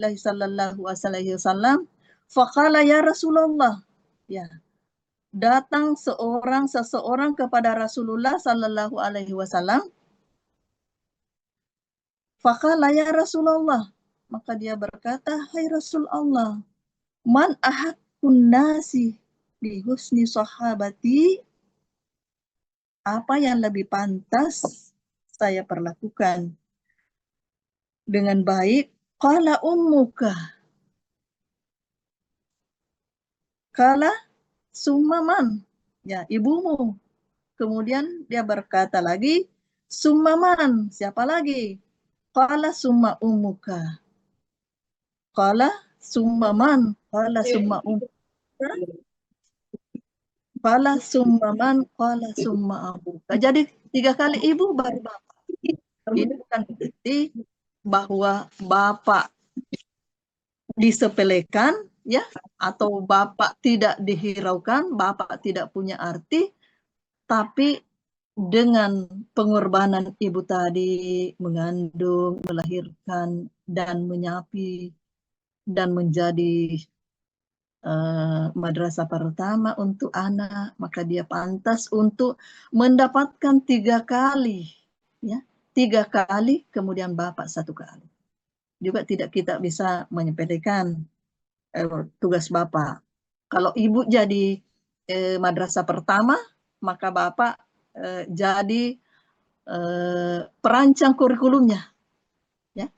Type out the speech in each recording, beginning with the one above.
sallallahu alaihi wasallam, faqala ya Rasulullah. Ya, datang seseorang kepada Rasulullah sallallahu alaihi wasallam. Faqala ya Rasulullah. Maka dia berkata, hai Rasul Allah, man ahaqqun nasi bi husni sahabati, apa yang lebih pantas saya perlakukan dengan baik? Qala ummuka. Qala summaman. Ya, ibumu. Kemudian dia berkata lagi, summaman. Siapa lagi? Qala summa ummuka. Qala summaman. Qala summa ummuka. Qala summaman. Qala summa abuka. Jadi 3 kali ibu baru bapak. Ini bukan berarti bahwa bapak disepelekan, ya, atau bapak tidak dihiraukan, bapak tidak punya arti, tapi dengan pengorbanan ibu tadi mengandung, melahirkan, dan menyapi, dan menjadi madrasah pertama untuk anak, maka dia pantas untuk mendapatkan 3 kali, ya, 3 kali, kemudian bapak 1 kali. Juga tidak kita bisa menyepelekan tugas bapak. Kalau ibu jadi madrasah pertama, maka bapak jadi perancang kurikulumnya, ya,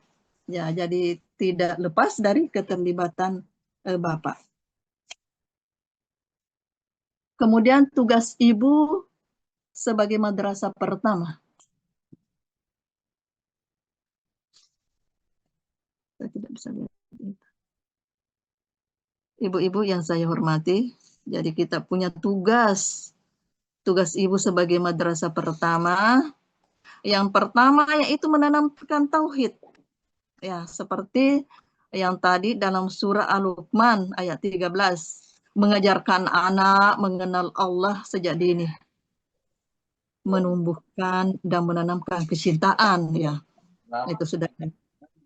ya, jadi tidak lepas dari keterlibatan bapak. Kemudian tugas ibu sebagai madrasah pertama. Saya tidak bisa lihat. Ibu-ibu yang saya hormati, jadi kita punya tugas ibu sebagai madrasah pertama. Yang pertama yaitu menanamkan tauhid. Ya, seperti yang tadi dalam surah Al-Luqman ayat 13. Mengajarkan anak mengenal Allah sejak dini. Menumbuhkan dan menanamkan kecintaan, ya. Itu sudah.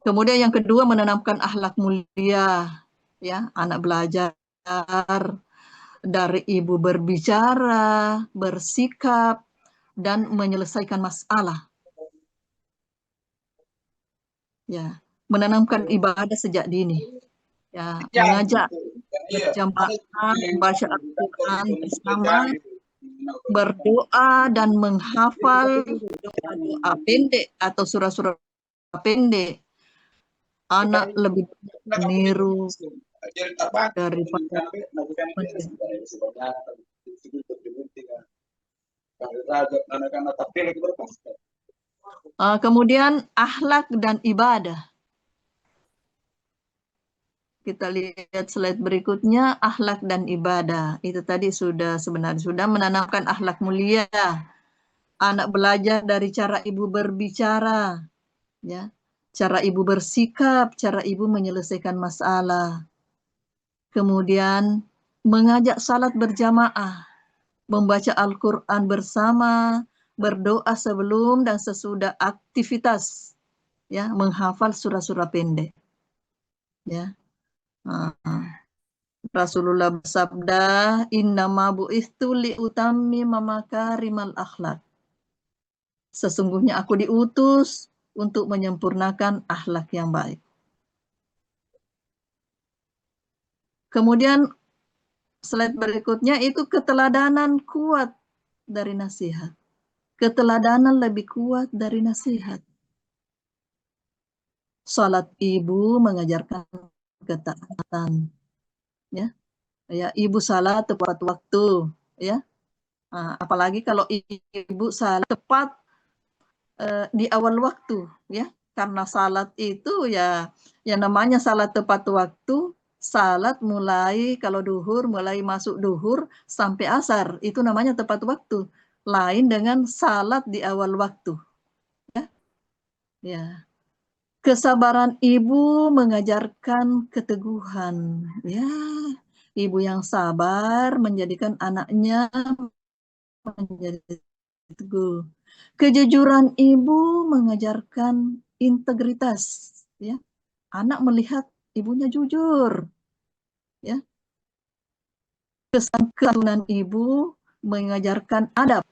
Kemudian yang kedua menanamkan akhlak mulia, ya, anak belajar dari ibu berbicara, bersikap, dan menyelesaikan masalah. Ya, menanamkan ibadah sejak dini. Ya, mengajak berjamaah membaca Al-Quran bersama, berdoa dan menghafal doa-doa pendek atau surah-surah pendek. Anak lebih meniru daripada kemudian akhlak dan ibadah. Kita lihat slide berikutnya, akhlak dan ibadah. Itu tadi sebenarnya sudah menanamkan akhlak mulia. Anak belajar dari cara ibu berbicara, ya, cara ibu bersikap, cara ibu menyelesaikan masalah. Kemudian mengajak salat berjamaah, membaca Al-Quran bersama, berdoa sebelum dan sesudah aktivitas, ya, menghafal surah-surah pendek, ya. Rasulullah bersabda, innama bu'istu liutammima makarimal akhlak. Sesungguhnya aku diutus untuk menyempurnakan akhlak yang baik. Kemudian slide berikutnya itu keteladanan kuat dari nasihat. Keteladanan lebih kuat dari nasihat. Salat ibu mengajarkan ketaatan, ya. Ya, ibu salat tepat waktu, ya. Nah, apalagi kalau ibu salat tepat di awal waktu, ya. Karena salat itu ya yang namanya salat tepat waktu, salat mulai kalau duhur, mulai masuk duhur sampai asar, itu namanya tepat waktu. Lain dengan salat di awal waktu, ya. Ya. Kesabaran ibu mengajarkan keteguhan, ya. Ibu yang sabar menjadikan anaknya menjadi teguh. Kejujuran ibu mengajarkan integritas, ya. Anak melihat ibunya jujur, ya. Kesantunan ibu mengajarkan adab.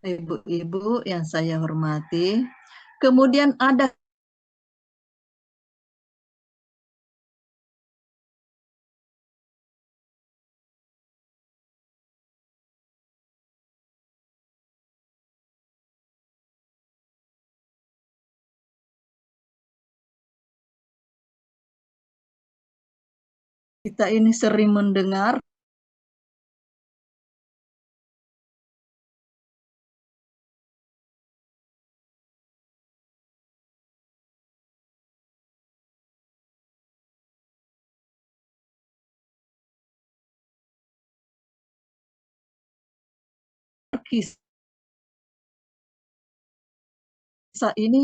Ibu-ibu yang saya hormati, kemudian ada kita ini sering mendengar kisah ini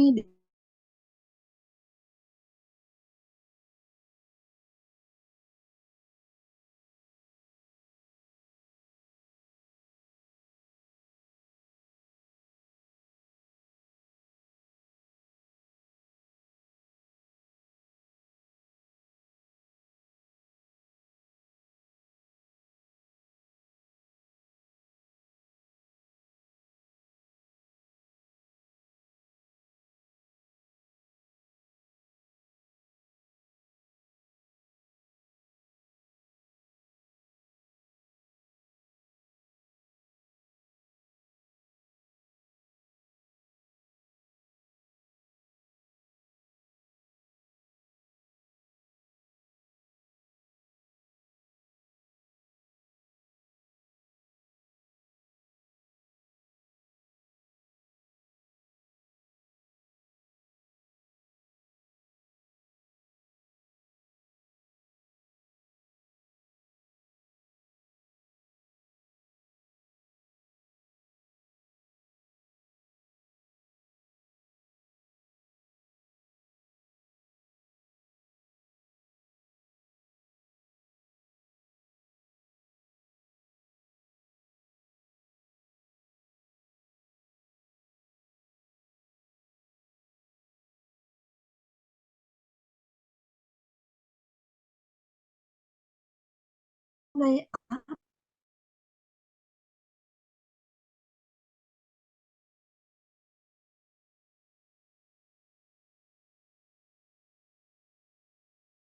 mulai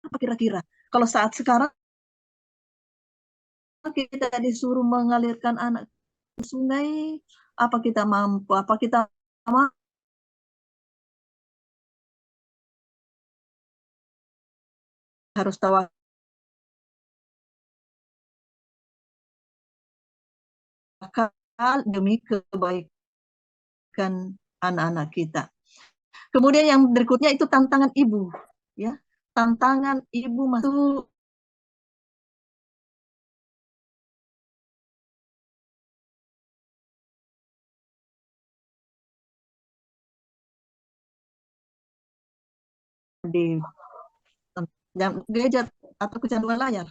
apa kira-kira? Kalau saat sekarang kita disuruh mengalirkan anak ke sungai, apa kita mampu? Apa kita mampu? Harus tawakal demi kebaikan anak-anak kita. Kemudian yang berikutnya itu tantangan ibu, ya. Tantangan ibu masuk di gadget atau kecanduan layar.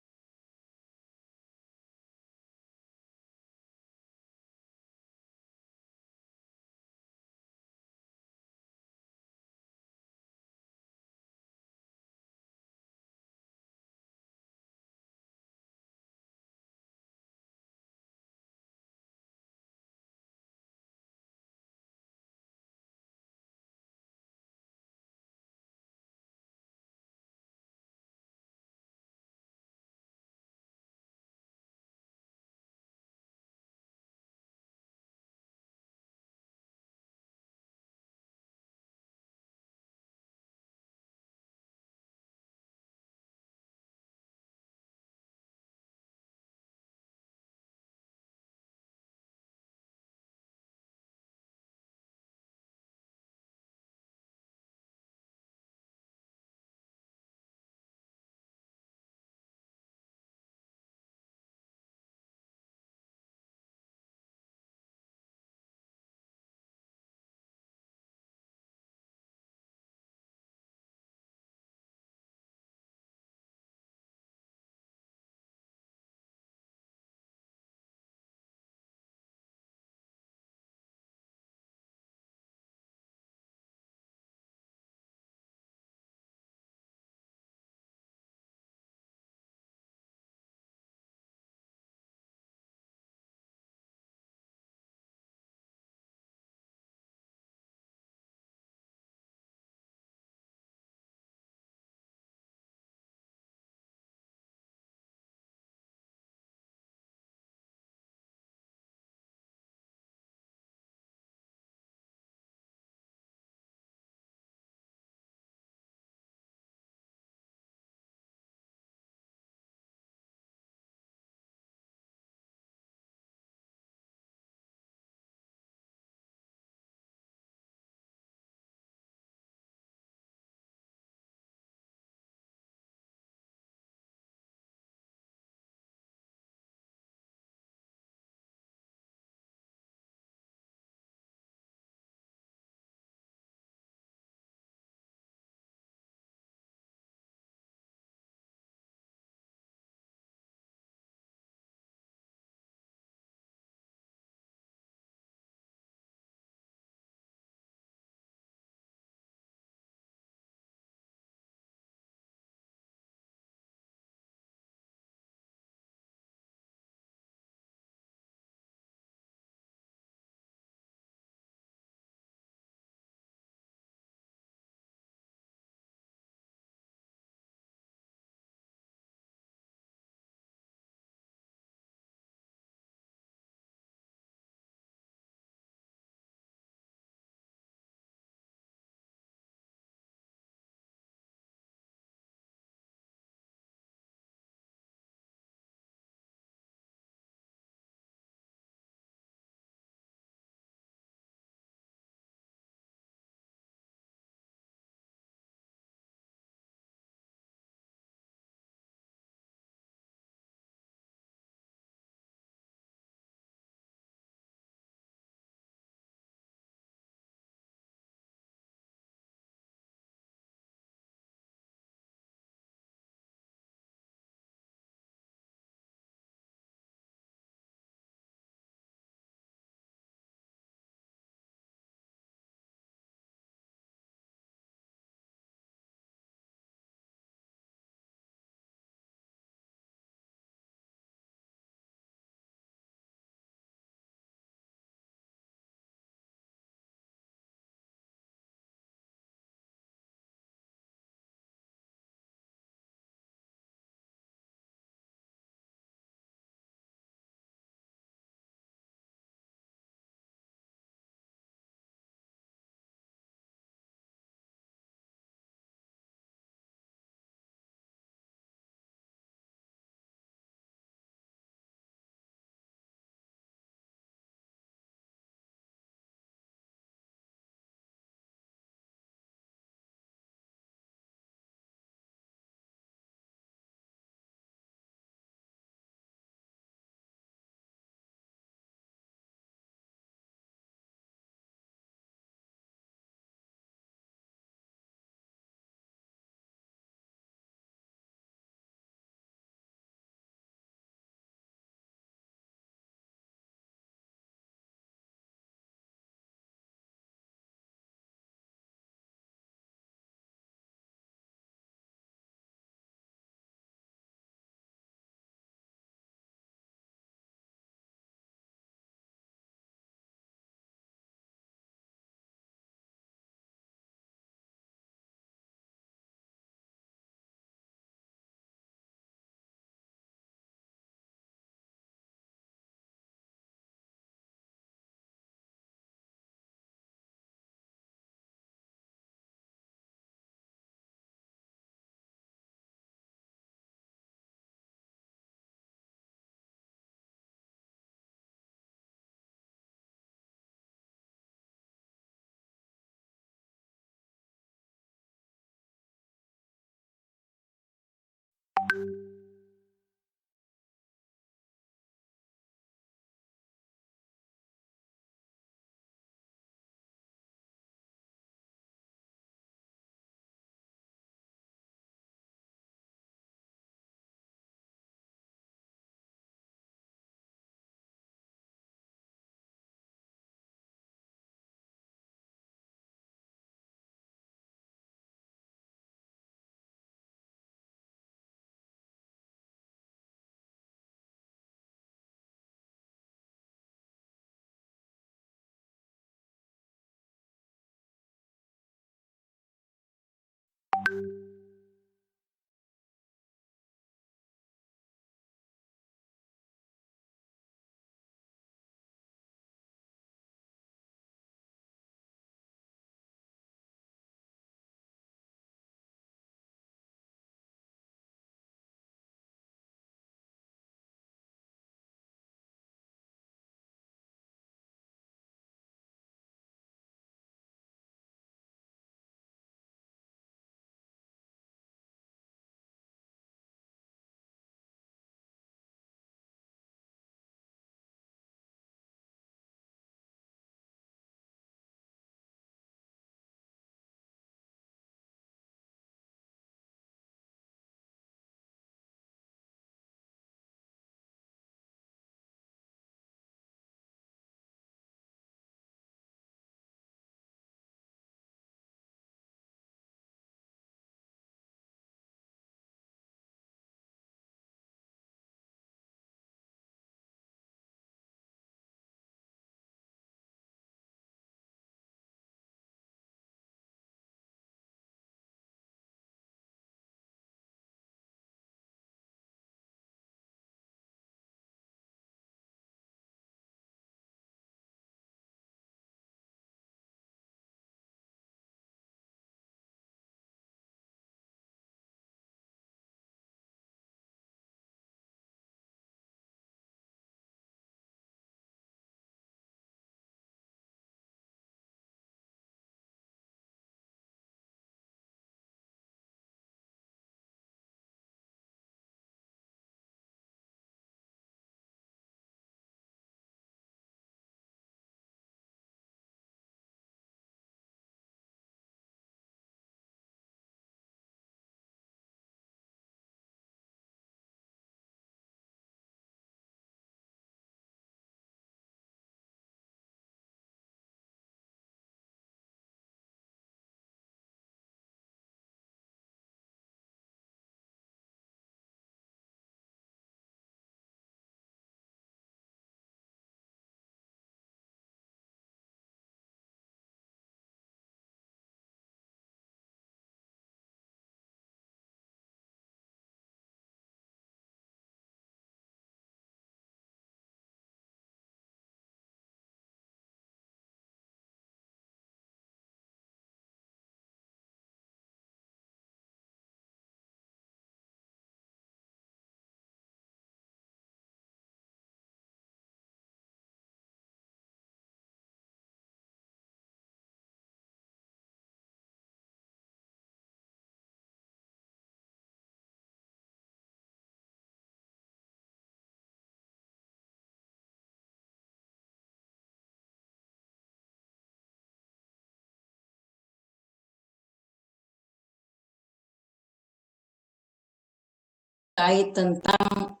terkait tentang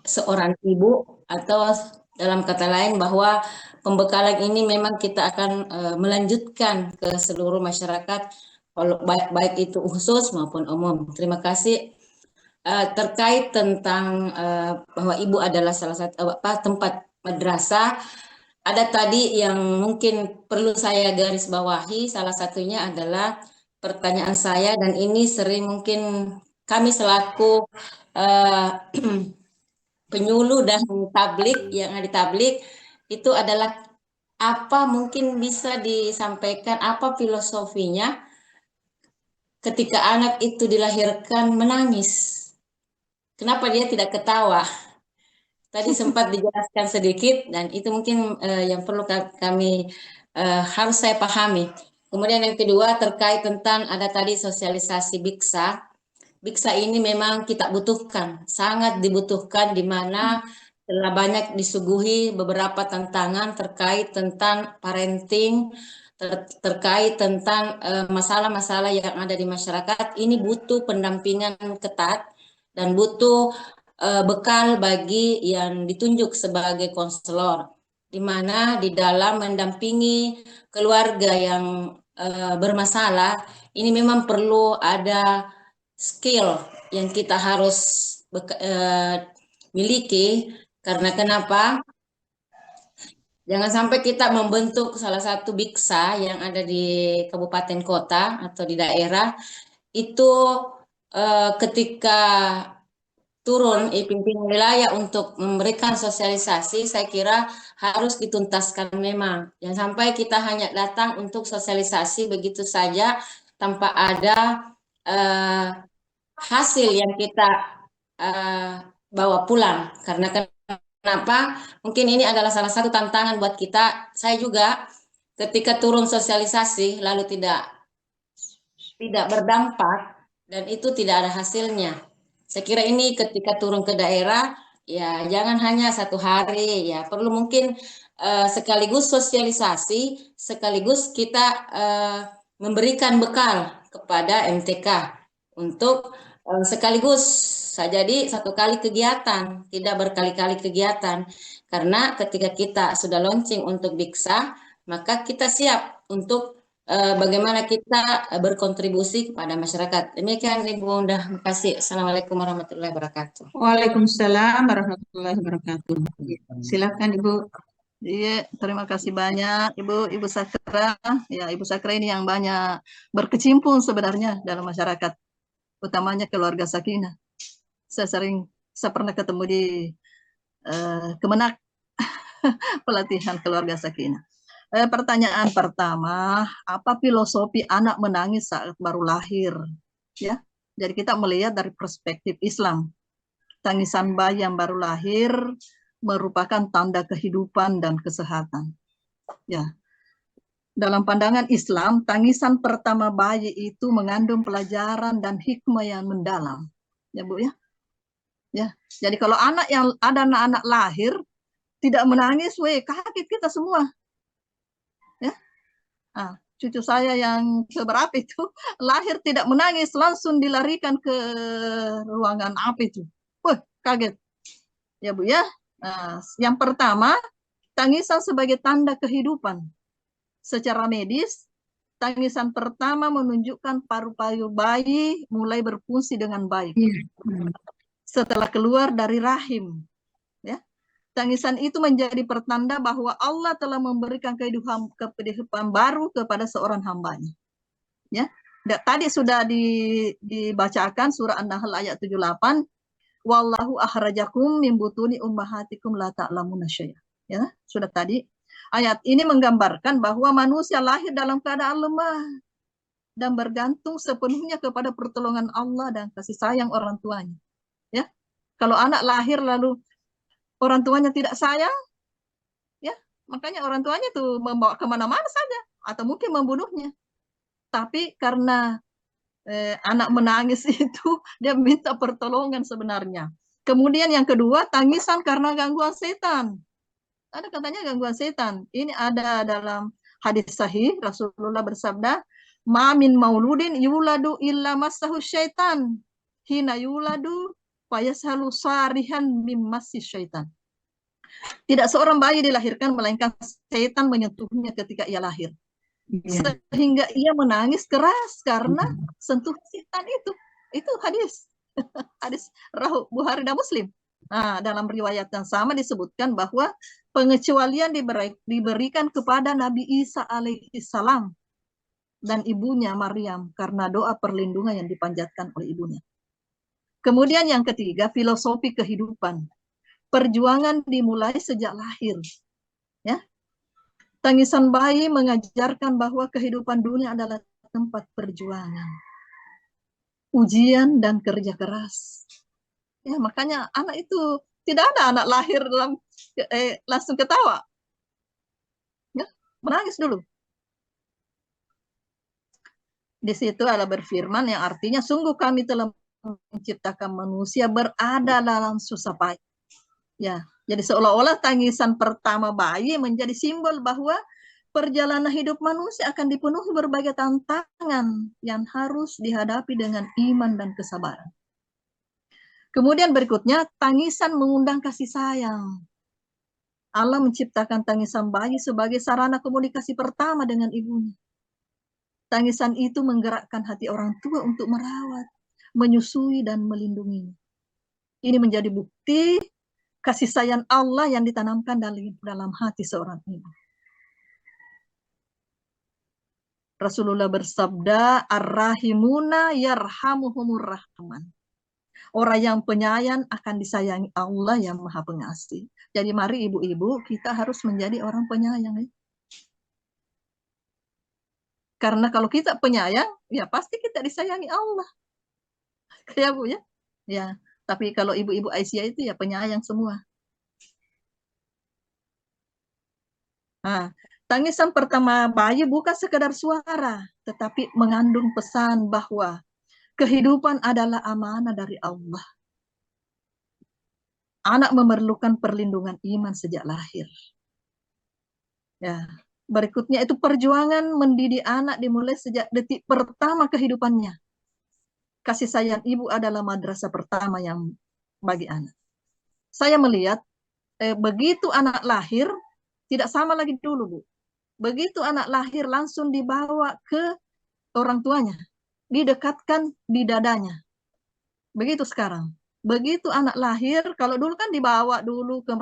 seorang ibu, atau dalam kata lain bahwa pembekalan ini memang kita akan melanjutkan ke seluruh masyarakat, baik itu khusus maupun umum. Terima kasih. Terkait tentang bahwa ibu adalah salah satu tempat madrasah, ada tadi yang mungkin perlu saya garis bawahi. Salah satunya adalah pertanyaan saya, dan ini sering mungkin kami selaku eh, penyuluh dan tablik yang ada di tablik itu adalah, apa mungkin bisa disampaikan apa filosofinya ketika anak itu dilahirkan menangis? Kenapa dia tidak ketawa? Tadi sempat dijelaskan sedikit, dan itu mungkin yang perlu kami harus saya pahami. Kemudian yang kedua terkait tentang ada tadi sosialisasi Biksa. Biksa ini memang kita butuhkan, sangat dibutuhkan, di mana telah banyak disuguhi beberapa tantangan terkait tentang parenting, terkait tentang masalah-masalah yang ada di masyarakat. Ini butuh pendampingan ketat dan butuh bekal bagi yang ditunjuk sebagai konselor, di mana di dalam mendampingi keluarga yang bermasalah, ini memang perlu ada skill yang kita harus miliki. Karena kenapa? Jangan sampai kita membentuk salah satu biksa yang ada di kabupaten kota atau di daerah itu ketika turun pimpinan wilayah untuk memberikan sosialisasi, saya kira harus dituntaskan memang. Jangan sampai kita hanya datang untuk sosialisasi begitu saja tanpa ada eh, hasil yang kita eh, bawa pulang. Karena kenapa? Mungkin ini adalah salah satu tantangan buat kita. Saya juga ketika turun sosialisasi lalu tidak berdampak dan itu tidak ada hasilnya. Saya kira ini ketika turun ke daerah, ya jangan hanya satu hari, ya perlu mungkin sekaligus sosialisasi, sekaligus kita memberikan bekal kepada MTK untuk sekaligus saja, jadi satu kali kegiatan, tidak berkali-kali kegiatan. Karena ketika kita sudah launching untuk Biksa, maka kita siap untuk bagaimana kita berkontribusi kepada masyarakat. Demikian Ibu Unda, terima kasih. Assalamualaikum warahmatullahi wabarakatuh. Waalaikumsalam warahmatullahi wabarakatuh. Silakan Ibu. Iya, terima kasih banyak Ibu Sakra. Ya, Ibu Sakra ini yang banyak berkecimpung sebenarnya dalam masyarakat, utamanya keluarga Sakinah. Saya pernah ketemu di Kemenak pelatihan keluarga Sakinah. Pertanyaan pertama, apa filosofi anak menangis saat baru lahir? Ya, jadi kita melihat dari perspektif Islam. Tangisan bayi yang baru lahir merupakan tanda kehidupan dan kesehatan. Ya, dalam pandangan Islam, tangisan pertama bayi itu mengandung pelajaran dan hikmah yang mendalam. Ya Bu ya. Ya, jadi kalau ada anak-anak lahir tidak menangis, kaget kita semua. Ya, cucu saya yang keberapa itu lahir tidak menangis, langsung dilarikan ke ruangan apa itu. Kaget. Ya Bu ya. Yang pertama, tangisan sebagai tanda kehidupan. Secara medis, tangisan pertama menunjukkan paru-paru bayi mulai berfungsi dengan baik. Setelah keluar dari rahim. Ya. Tangisan itu menjadi pertanda bahwa Allah telah memberikan kehidupan baru kepada seorang hambanya. Ya. Tadi sudah dibacakan surah An-Nahl ayat 78. Wallahu akhrajakum min butuni ummahatikum la ta'lamuna syai'a. Ya, sudah tadi. Ayat ini menggambarkan bahwa manusia lahir dalam keadaan lemah dan bergantung sepenuhnya kepada pertolongan Allah dan kasih sayang orang tuanya. Ya. Kalau anak lahir lalu orang tuanya tidak sayang, ya, makanya orang tuanya tuh membawa kemana-mana saja atau mungkin membunuhnya. Tapi karena anak menangis itu dia minta pertolongan sebenarnya. Kemudian yang kedua, tangisan karena gangguan setan. Ada katanya gangguan setan. Ini ada dalam hadis sahih, Rasulullah bersabda, "Ma min mauludin yuladu illa massahu syaitan." hina yuladu fayashalu sarihan mimmassi syaitan. Tidak seorang bayi dilahirkan melainkan setan menyentuhnya ketika ia lahir. Iya. Sehingga ia menangis keras karena sentuh setan itu. Itu hadis. Hadis Bukhari dan Muslim. Nah, dalam riwayat yang sama disebutkan bahwa pengecualian diberikan kepada Nabi Isa alaihissalam dan ibunya Maryam karena doa perlindungan yang dipanjatkan oleh ibunya. Kemudian yang ketiga, filosofi kehidupan. Perjuangan dimulai sejak lahir. Ya. Tangisan bayi mengajarkan bahwa kehidupan dunia adalah tempat perjuangan, ujian dan kerja keras. Ya, makanya anak itu tidak ada anak lahir langsung ketawa. Ya, menangis dulu. Di situ Allah berfirman yang artinya sungguh kami telah menciptakan manusia berada dalam susah payah. Ya, jadi seolah-olah tangisan pertama bayi menjadi simbol bahwa perjalanan hidup manusia akan dipenuhi berbagai tantangan yang harus dihadapi dengan iman dan kesabaran. Kemudian berikutnya, tangisan mengundang kasih sayang. Allah menciptakan tangisan bayi sebagai sarana komunikasi pertama dengan ibunya. Tangisan itu menggerakkan hati orang tua untuk merawat, menyusui, dan melindunginya. Ini menjadi bukti kasih sayang Allah yang ditanamkan dalam hati seorang ibu. Rasulullah bersabda, ar-rahimuna yarhamuhumur rahman. Orang yang penyayang akan disayangi Allah yang Maha Pengasih. Jadi mari ibu-ibu kita harus menjadi orang penyayang. Ya. Karena kalau kita penyayang, ya pasti kita disayangi Allah. Kayak Bu ya. Ya. Tapi kalau ibu-ibu Aisyah itu ya penyayang semua. Nah, tangisan pertama bayi bukan sekedar suara, tetapi mengandung pesan bahwa kehidupan adalah amanah dari Allah. Anak memerlukan perlindungan iman sejak lahir. Ya, berikutnya itu perjuangan mendidik anak dimulai sejak detik pertama kehidupannya. Kasih sayang ibu adalah madrasah pertama yang bagi anak. Saya melihat begitu anak lahir tidak sama lagi dulu, Bu. Begitu anak lahir langsung dibawa ke orang tuanya, didekatkan di dadanya. Begitu sekarang. Begitu anak lahir, kalau dulu kan dibawa dulu ke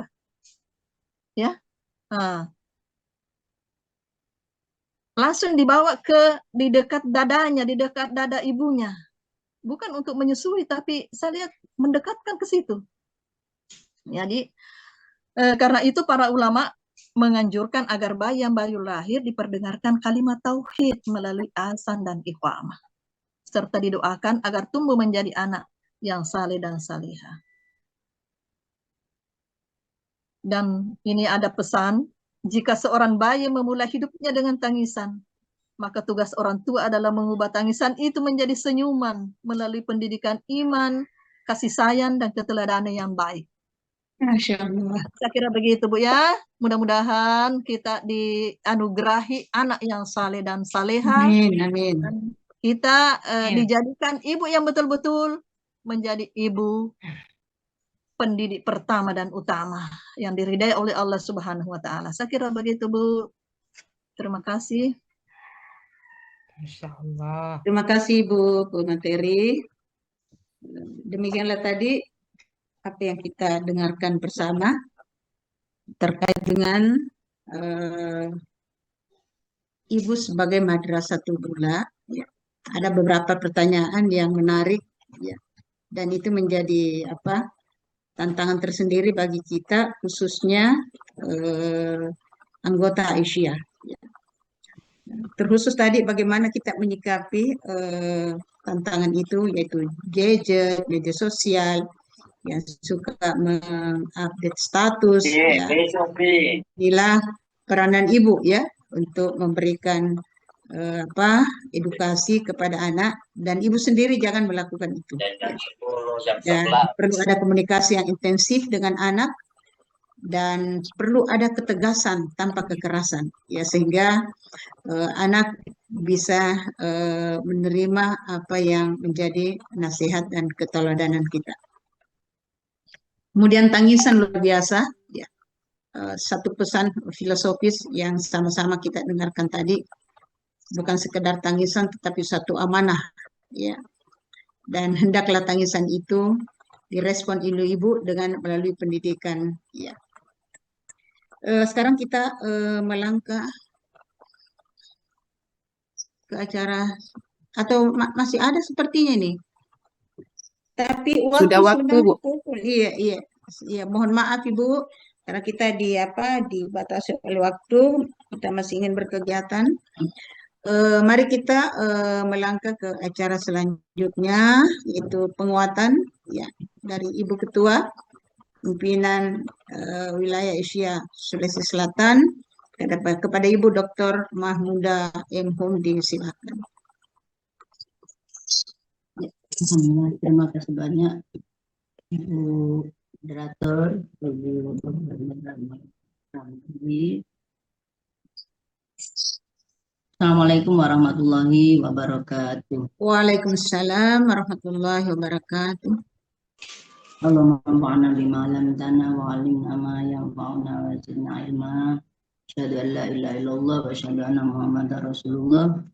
ya. Nah, langsung dibawa di dekat dadanya, di dekat dada ibunya. Bukan untuk menyusui, tapi saya lihat mendekatkan ke situ. Jadi karena itu para ulama menganjurkan agar bayi yang baru lahir diperdengarkan kalimat tauhid melalui azan dan iqamah, serta didoakan agar tumbuh menjadi anak yang saleh dan salihah. Dan ini ada pesan, jika seorang bayi memulai hidupnya dengan tangisan, maka tugas orang tua adalah mengubah tangisan itu menjadi senyuman melalui pendidikan iman, kasih sayang, dan keteladanan yang baik. Masya Allah. Saya kira begitu Bu ya. Mudah-mudahan kita dianugerahi anak yang saleh dan saleha. Amin, amin. Dan kita dijadikan ibu yang betul-betul menjadi ibu pendidik pertama dan utama yang diridai oleh Allah Subhanahu wa taala. Saya kira begitu Bu. Terima kasih. Masya Allah. Terima kasih Bu Materi. Demikianlah tadi apa yang kita dengarkan bersama terkait dengan ibu sebagai madrasatul ula. Ya. Ada beberapa pertanyaan yang menarik, ya. Dan itu menjadi tantangan tersendiri bagi kita, khususnya anggota Aisyah. Ya. Terkhusus tadi bagaimana kita menyikapi tantangan itu, yaitu gadget, media sosial, yang suka mengupdate status, ya. Inilah peranan ibu ya untuk memberikan edukasi kepada anak, dan ibu sendiri jangan melakukan itu. Ya. Perlu ada komunikasi yang intensif dengan anak dan perlu ada ketegasan tanpa kekerasan, ya, sehingga anak bisa menerima apa yang menjadi nasihat dan keteladanan kita. Kemudian tangisan luar biasa, ya. Satu pesan filosofis yang sama-sama kita dengarkan tadi, bukan sekedar tangisan tetapi satu amanah, ya. Dan hendaklah tangisan itu direspon ibu-ibu dengan melalui pendidikan, ya. Sekarang kita melangkah ke acara, atau masih ada sepertinya nih. Tapi Sudah waktu, Bu. pukul. Iya, iya. Iya, mohon maaf Ibu, karena kita dibatasi oleh waktu, kita masih ingin berkegiatan. Mari kita melangkah ke acara selanjutnya, yaitu penguatan, ya, dari Ibu Ketua Pimpinan Wilayah Asia Sulawesi Selatan kepada Ibu Dr. Mahmuda M. Humdi, silakan. Terima kasih banyak Ibu Moderator, Ibu Assalamualaikum warahmatullahi wabarakatuh. Waalaikumsalam warahmatullahi wabarakatuh. Allahumma anfa'na bima 'allamtana wa 'allimna ma yanfa'una wa zidna ilma. Asyhadu an la ilaha illallah wa asyhadu anna Muhammadar Rasulullah.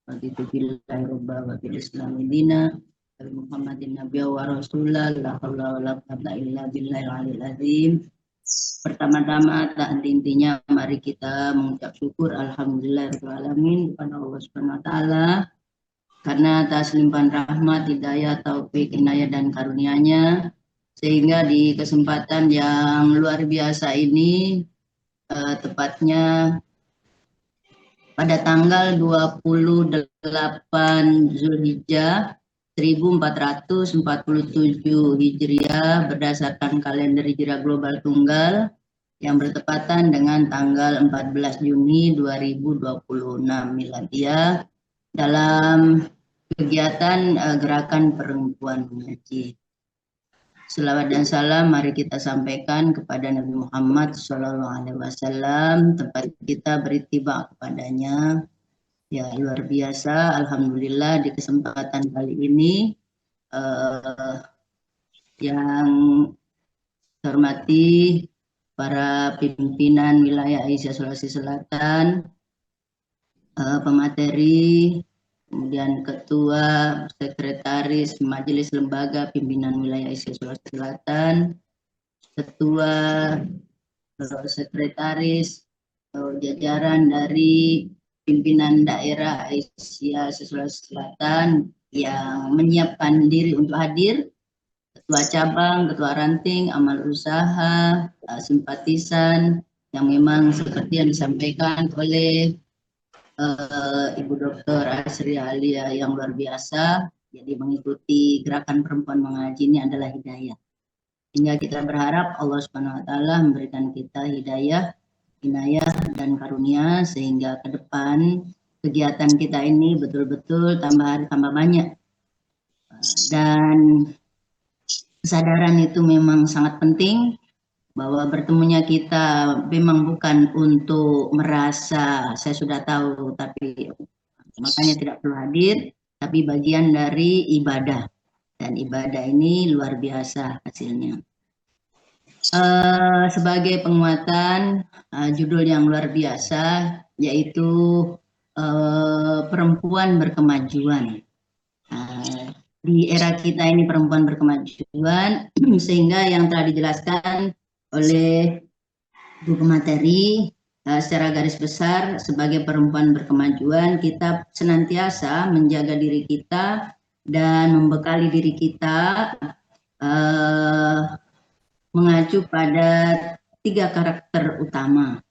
Raditu billahi rabba wa bil islami dina. Muhammadin nabiyya wa rasulullah, la haula wala quwwata illa billahil aliyil azim. Pertama-tama tak henti-hentinya mari kita mengucap syukur alhamdulillahirabbil alamin kepada Allah Subhanahu wa taala karena atas limpahan rahmat, hidayah, taufik, inayah dan karunia-Nya sehingga di kesempatan yang luar biasa ini tepatnya pada tanggal 28 Zulhijjah 1447 Hijriah berdasarkan kalender Hijriah global tunggal yang bertepatan dengan tanggal 14 Juni 2026 Miladiah dalam kegiatan gerakan perempuan mengaji. Selawat dan salam mari kita sampaikan kepada Nabi Muhammad SAW, tempat kita berittiba kepadanya. Ya, luar biasa, alhamdulillah di kesempatan kali ini yang terhormati para pimpinan wilayah Asia Sulawesi Selatan, pemateri, kemudian ketua, sekretaris Majelis Lembaga Pimpinan Wilayah Asia Sulawesi Selatan, ketua, sekretaris, jajaran dari pimpinan daerah Asia Sulawesi Selatan yang menyiapkan diri untuk hadir, ketua cabang, ketua ranting, amal usaha, simpatisan yang memang seperti yang disampaikan oleh Ibu Dr. Asri Alia yang luar biasa. Jadi mengikuti gerakan perempuan mengaji ini adalah hidayah. Sehingga kita berharap Allah Subhanahu wa taala memberikan kita hidayah, inayah dan karunia sehingga ke depan kegiatan kita ini betul-betul tambah hari tambah banyak. Dan kesadaran itu memang sangat penting bahwa bertemunya kita memang bukan untuk merasa saya sudah tahu tapi makanya tidak perlu hadir, tapi bagian dari ibadah, dan ibadah ini luar biasa hasilnya. Sebagai penguatan judul yang luar biasa yaitu perempuan berkemajuan. Di era kita ini perempuan berkemajuan sehingga yang telah dijelaskan oleh Bu Pemateri secara garis besar sebagai perempuan berkemajuan kita senantiasa menjaga diri kita dan membekali diri kita mengacu pada 3 karakter utama,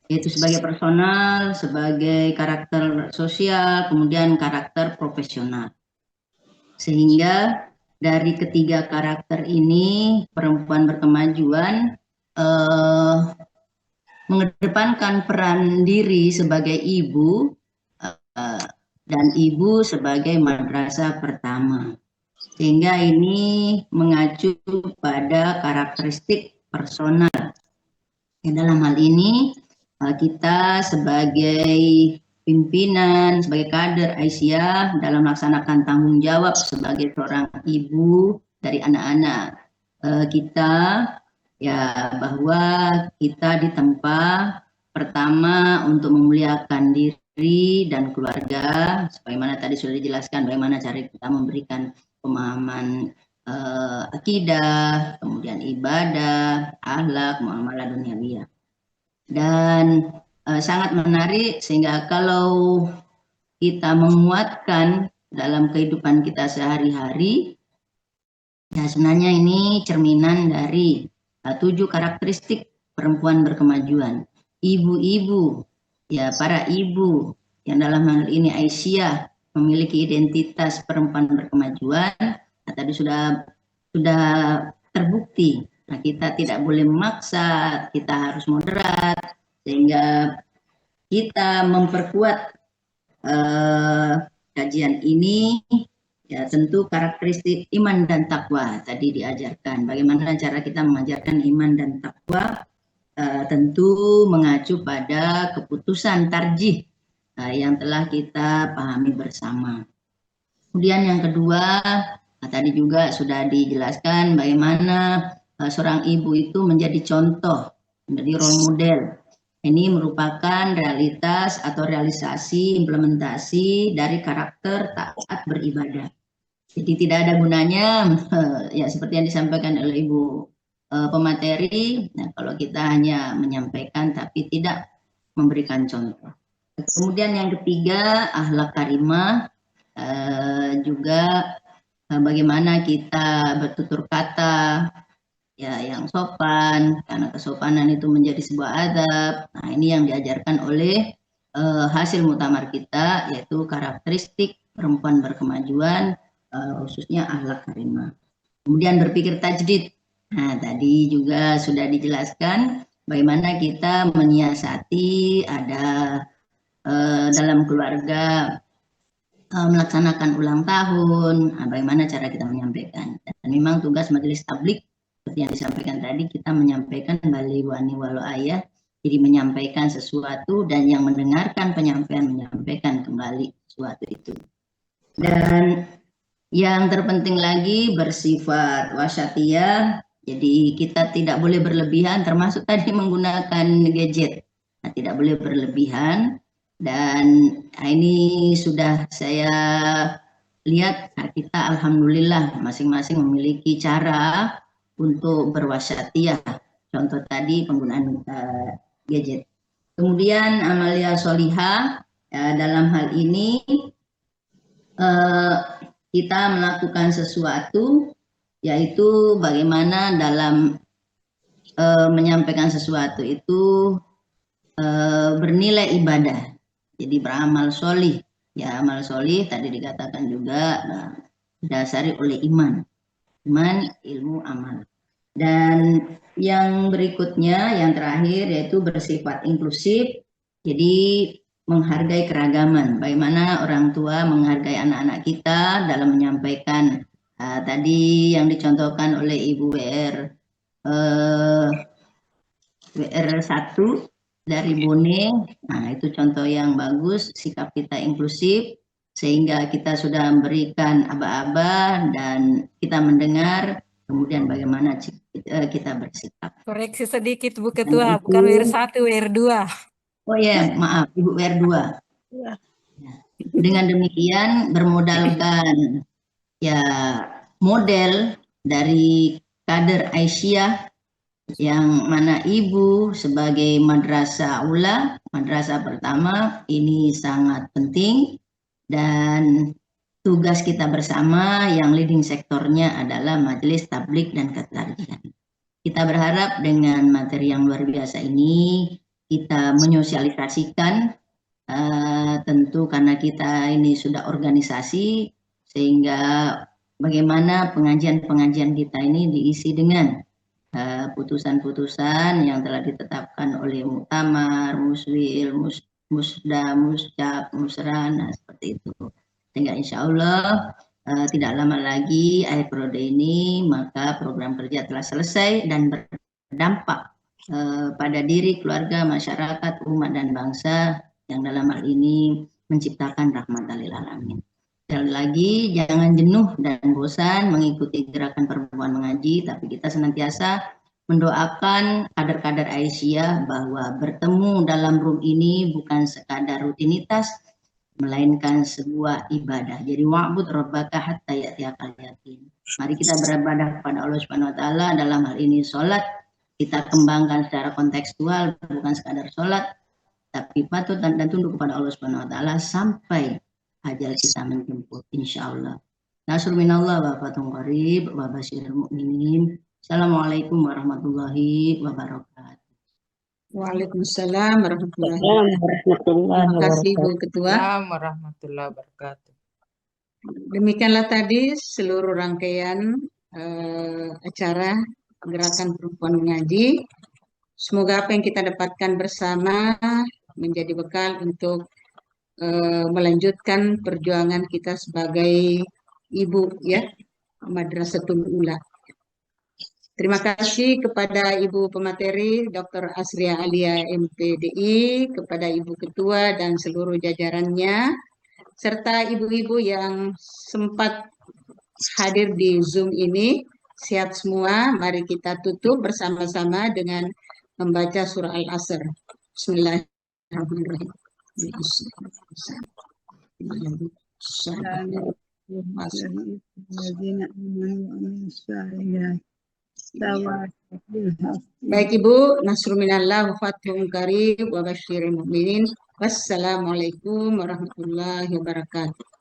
yaitu sebagai personal, sebagai karakter sosial, kemudian karakter profesional. Sehingga dari ketiga karakter ini perempuan berkemajuan mengedepankan peran diri sebagai ibu dan ibu sebagai madrasah pertama. Sehingga ini mengacu pada karakteristik personal. Dalam hal ini kita sebagai pimpinan, sebagai kader Aisyah dalam melaksanakan tanggung jawab sebagai seorang ibu dari anak-anak kita, ya, bahwa kita ditempa pertama untuk memuliakan diri dan keluarga, sebagaimana tadi sudah dijelaskan bagaimana cara kita memberikan pemahaman akidah, kemudian ibadah, akhlak, muamalah duniawiyah. Dan sangat menarik sehingga kalau kita menguatkan dalam kehidupan kita sehari-hari, ya sebenarnya ini cerminan dari 7 karakteristik perempuan berkemajuan. Ibu-ibu, ya para ibu yang dalam hal ini Aisyah memiliki identitas perempuan berkemajuan. Nah, tadi sudah terbukti. Nah, kita tidak boleh memaksa, kita harus moderat sehingga kita memperkuat kajian ini. Ya, tentu karakteristik iman dan takwa tadi diajarkan. Bagaimana cara kita mengajarkan iman dan takwa? Tentu mengacu pada keputusan tarjih yang telah kita pahami bersama. Kemudian yang kedua, tadi juga sudah dijelaskan bagaimana seorang ibu itu menjadi contoh, menjadi role model. Ini merupakan realitas atau realisasi implementasi dari karakter taat beribadah. Jadi tidak ada gunanya, ya seperti yang disampaikan oleh Ibu pemateri, nah, kalau kita hanya menyampaikan tapi tidak memberikan contoh. Kemudian yang ketiga, akhlak karimah, juga bagaimana kita bertutur kata ya yang sopan, karena kesopanan itu menjadi sebuah adab. Nah, ini yang diajarkan oleh hasil muktamar kita, yaitu karakteristik perempuan berkemajuan, khususnya akhlak karimah. Kemudian berpikir tajdid. Nah, tadi juga sudah dijelaskan bagaimana kita menyiasati ada dalam keluarga melaksanakan ulang tahun, bagaimana cara kita menyampaikan. Dan memang tugas majelis tablik seperti yang disampaikan tadi, kita menyampaikan bali wani walau ayah, jadi menyampaikan sesuatu dan yang mendengarkan penyampaian menyampaikan kembali sesuatu itu. Dan yang terpenting lagi bersifat wasyatiyah, jadi kita tidak boleh berlebihan, termasuk tadi menggunakan gadget. Nah, tidak boleh berlebihan. Dan ini sudah saya lihat, kita alhamdulillah masing-masing memiliki cara untuk berwasyatiyah. Contoh tadi penggunaan gadget. Kemudian amalia solihah, dalam hal ini kita melakukan sesuatu, yaitu bagaimana dalam menyampaikan sesuatu itu bernilai ibadah. Jadi beramal solih. Ya, amal solih tadi dikatakan juga didasari oleh iman. Iman, ilmu, amal. Dan yang berikutnya, yang terakhir, yaitu bersifat inklusif. Jadi menghargai keragaman. Bagaimana orang tua menghargai anak-anak kita dalam menyampaikan tadi yang dicontohkan oleh Ibu WR1 dari Bone. Nah, itu contoh yang bagus, sikap kita inklusif, sehingga kita sudah memberikan aba-aba dan kita mendengar, kemudian bagaimana kita bersikap. Koreksi sedikit Bu Ketua, bukan WR1, WR2. Oh ya, maaf, Ibu WR2. Ya. Dengan demikian bermodalkan ya model dari kader Aisyah, yang mana ibu sebagai madrasah ula, madrasah pertama, ini sangat penting. Dan tugas kita bersama yang leading sektornya adalah majelis tablik dan ketarjihan. Kita berharap dengan materi yang luar biasa ini kita menyosialisasikan, tentu karena kita ini sudah organisasi, sehingga bagaimana pengajian-pengajian kita ini diisi dengan putusan-putusan yang telah ditetapkan oleh muktamar, muswil, musda, muscap, musran, nah seperti itu. Sehingga insya Allah tidak lama lagi akhir periode ini, maka program kerja telah selesai dan berdampak pada diri, keluarga, masyarakat, umat, dan bangsa yang dalam hal ini menciptakan rahmatan lil alamin. Sekali lagi, jangan jenuh dan bosan mengikuti gerakan perempuan mengaji, tapi kita senantiasa mendoakan kader-kader Aisyah bahwa bertemu dalam room ini bukan sekadar rutinitas, melainkan sebuah ibadah. Jadi wa'bud rabbaka hatta ya'tiyakal yaqin. Mari kita beribadah kepada Allah Subhanahu wa taala, dalam hal ini salat kita kembangkan secara kontekstual, bukan sekadar salat, tapi patut dan tunduk kepada Allah Subhanahu wa taala sampai ajal kita menjemput, insyaallah. Nasrul minallah wa fathun qarib wa basyiril mu'minin. Assalamualaikum warahmatullahi wabarakatuh. Waalaikumsalam warahmatullahi wabarakatuh. Terima kasih Ibu Ketua. Assalamualaikum warahmatullahi wabarakatuh. Demikianlah tadi seluruh rangkaian acara Gerakan Perempuan Mengaji. Semoga apa yang kita dapatkan bersama menjadi bekal untuk melanjutkan perjuangan kita sebagai ibu ya, Madrasatul Ula. Terima kasih kepada Ibu Pemateri Dr. Asria Alia MPDI, kepada Ibu Ketua dan seluruh jajarannya, serta ibu-ibu yang sempat hadir di Zoom ini. Sehat semua, mari kita tutup bersama-sama dengan membaca surah Al-Asr. Bismillahirrahmanirrahim. Baik Ibu, nasrul minallah wa fathun qarib wa basyiril mu'minin. Wassalamualaikum warahmatullahi wabarakatuh.